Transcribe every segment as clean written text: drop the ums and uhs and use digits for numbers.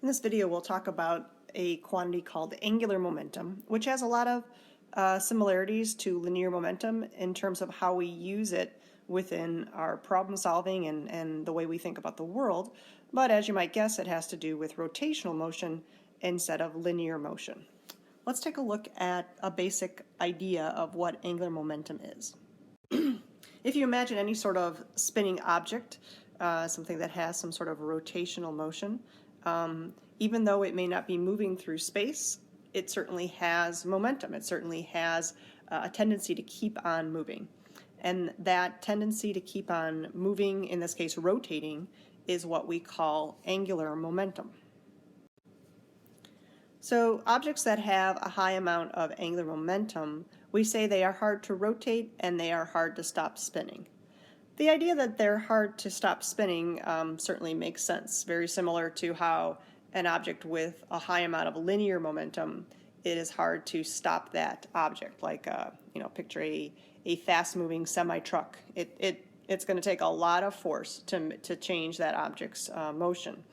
In this video, we'll talk about a quantity called angular momentum, which has a lot of similarities to linear momentum in terms of how we use it within our problem solving and the way we think about the world. But as you might guess, it has to do with rotational motion instead of linear motion. Let's take a look at a basic idea of what angular momentum is. If you imagine any sort of spinning object, something that has some sort of rotational motion, even though it may not be moving through space, it certainly has momentum. It certainly has a tendency to keep on moving. And that tendency to keep on moving, in this case rotating, is what we call angular momentum. So objects that have a high amount of angular momentum, we say they are hard to rotate and they are hard to stop spinning. The idea that they're hard to stop spinning certainly makes sense, very similar to how an object with a high amount of linear momentum, it is hard to stop that object, like picture a fast-moving semi-truck. It's going to take a lot of force to change that object's motion.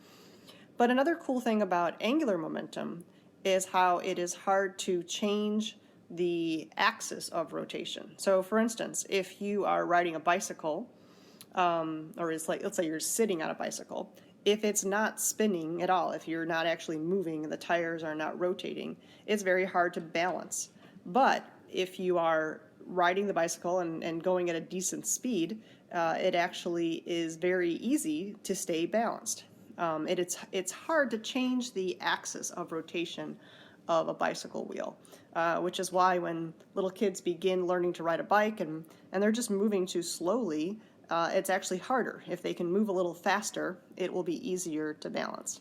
But another cool thing about angular momentum is how it is hard to change the axis of rotation. So for instance, if you are riding a bicycle, or it's like, let's say you're sitting on a bicycle, if it's not spinning at all, if you're not actually moving, the tires are not rotating, it's very hard to balance. But if you are riding the bicycle and going at a decent speed, it actually is very easy to stay balanced. It's hard to change the axis of rotation of a bicycle wheel, which is why when little kids begin learning to ride a bike and they're just moving too slowly, it's actually harder. If they can move a little faster, it will be easier to balance.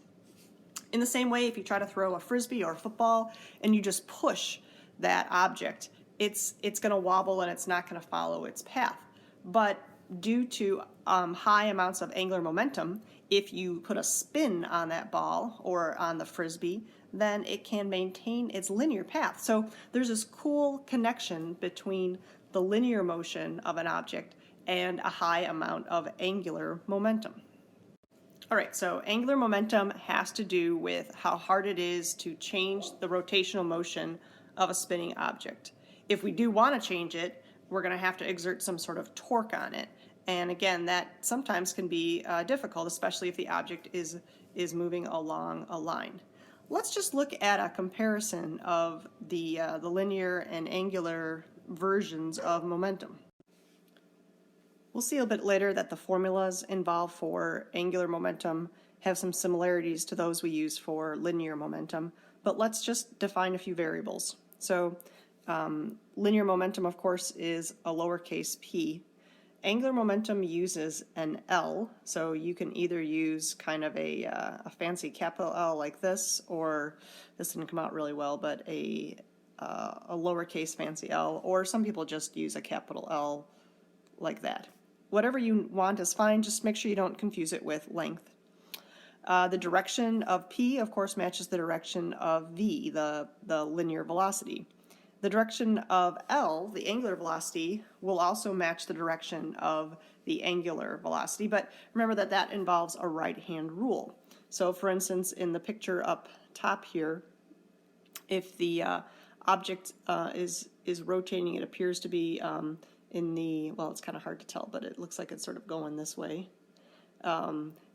In the same way, if you try to throw a frisbee or a football and you just push that object, it's going to wobble and it's not going to follow its path. But due to high amounts of angular momentum, if you put a spin on that ball or on the frisbee, then it can maintain its linear path. So there's this cool connection between the linear motion of an object and a high amount of angular momentum. All right, so angular momentum has to do with how hard it is to change the rotational motion of a spinning object. If we do want to change it, we're going to have to exert some sort of torque on it. And again, that sometimes can be difficult, especially if the object is moving along a line. Let's just look at a comparison of the linear and angular versions of momentum. We'll see a bit later that the formulas involved for angular momentum have some similarities to those we use for linear momentum, but let's just define a few variables. So linear momentum, of course, is a lowercase p. Angular momentum uses an L, so you can either use kind of a fancy capital L like this, or this didn't come out really well, but a lowercase fancy L, or some people just use a capital L like that. Whatever you want is fine, just make sure you don't confuse it with length. The direction of P, of course, matches the direction of V, the linear velocity. The direction of L, the angular velocity, will also match the direction of the angular velocity, but remember that that involves a right-hand rule. So for instance, in the picture up top here, if the object is rotating, it appears to be in the, well, it's kind of hard to tell, but it looks like it's sort of going this way.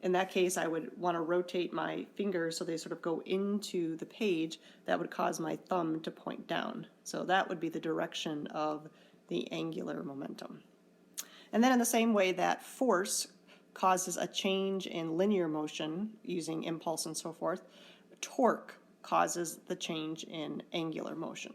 In that case, I would want to rotate my fingers so they sort of go into the page. That would cause my thumb to point down. So that would be the direction of the angular momentum. And then in the same way that force causes a change in linear motion using impulse and so forth, torque causes the change in angular motion.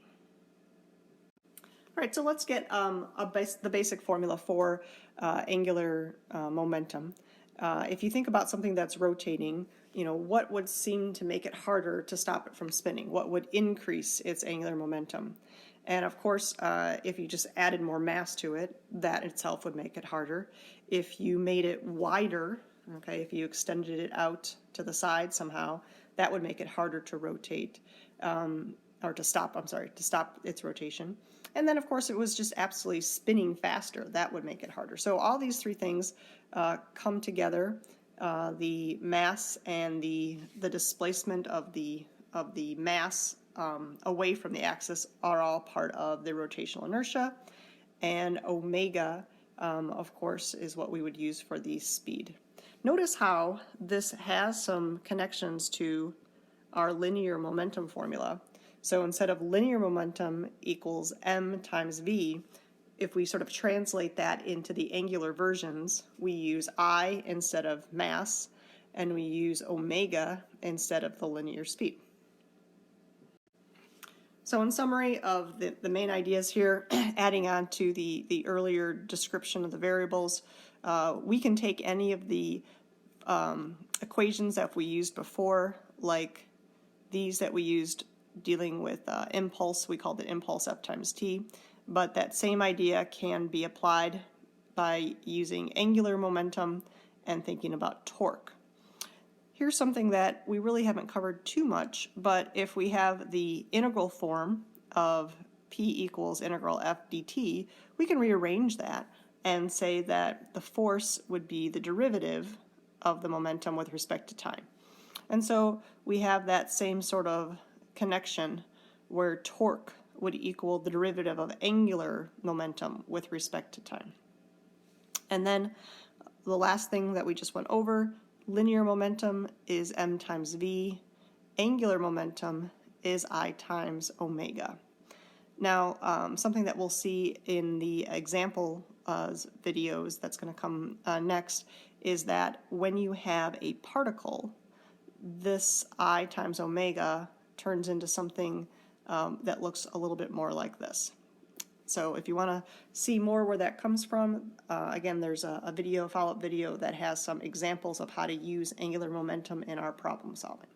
All right, so let's get the basic formula for angular momentum. If you think about something that's rotating, what would seem to make it harder to stop it from spinning? What would increase its angular momentum? And of course, if you just added more mass to it, that itself would make it harder. If you made it wider, okay, if you extended it out to the side somehow, that would make it harder to rotate, or to stop its rotation. And then, of course, it was just absolutely spinning faster. That would make it harder. So all these three things come together the mass and the displacement of the mass away from the axis are all part of the rotational inertia, and omega, of course, is what we would use for the speed. Notice how this has some connections to our linear momentum formula. So instead of linear momentum equals m times v, if we sort of translate that into the angular versions, we use I instead of mass, and we use omega instead of the linear speed. So in summary of the main ideas here, adding on to the earlier description of the variables, we can take any of the equations that we used before, like these that we used dealing with impulse. We called it impulse F times t, but that same idea can be applied by using angular momentum and thinking about torque. Here's something that we really haven't covered too much, but if we have the integral form of p equals integral f dt, we can rearrange that and say that the force would be the derivative of the momentum with respect to time. And so we have that same sort of connection where torque would equal the derivative of angular momentum with respect to time. And then the last thing that we just went over, linear momentum is m times v, angular momentum is I times omega. Now, something that we'll see in the example videos that's going to come next is that when you have a particle, this I times omega turns into something that looks a little bit more like this. So if you want to see more where that comes from, again, there's a video, follow-up video that has some examples of how to use angular momentum in our problem solving.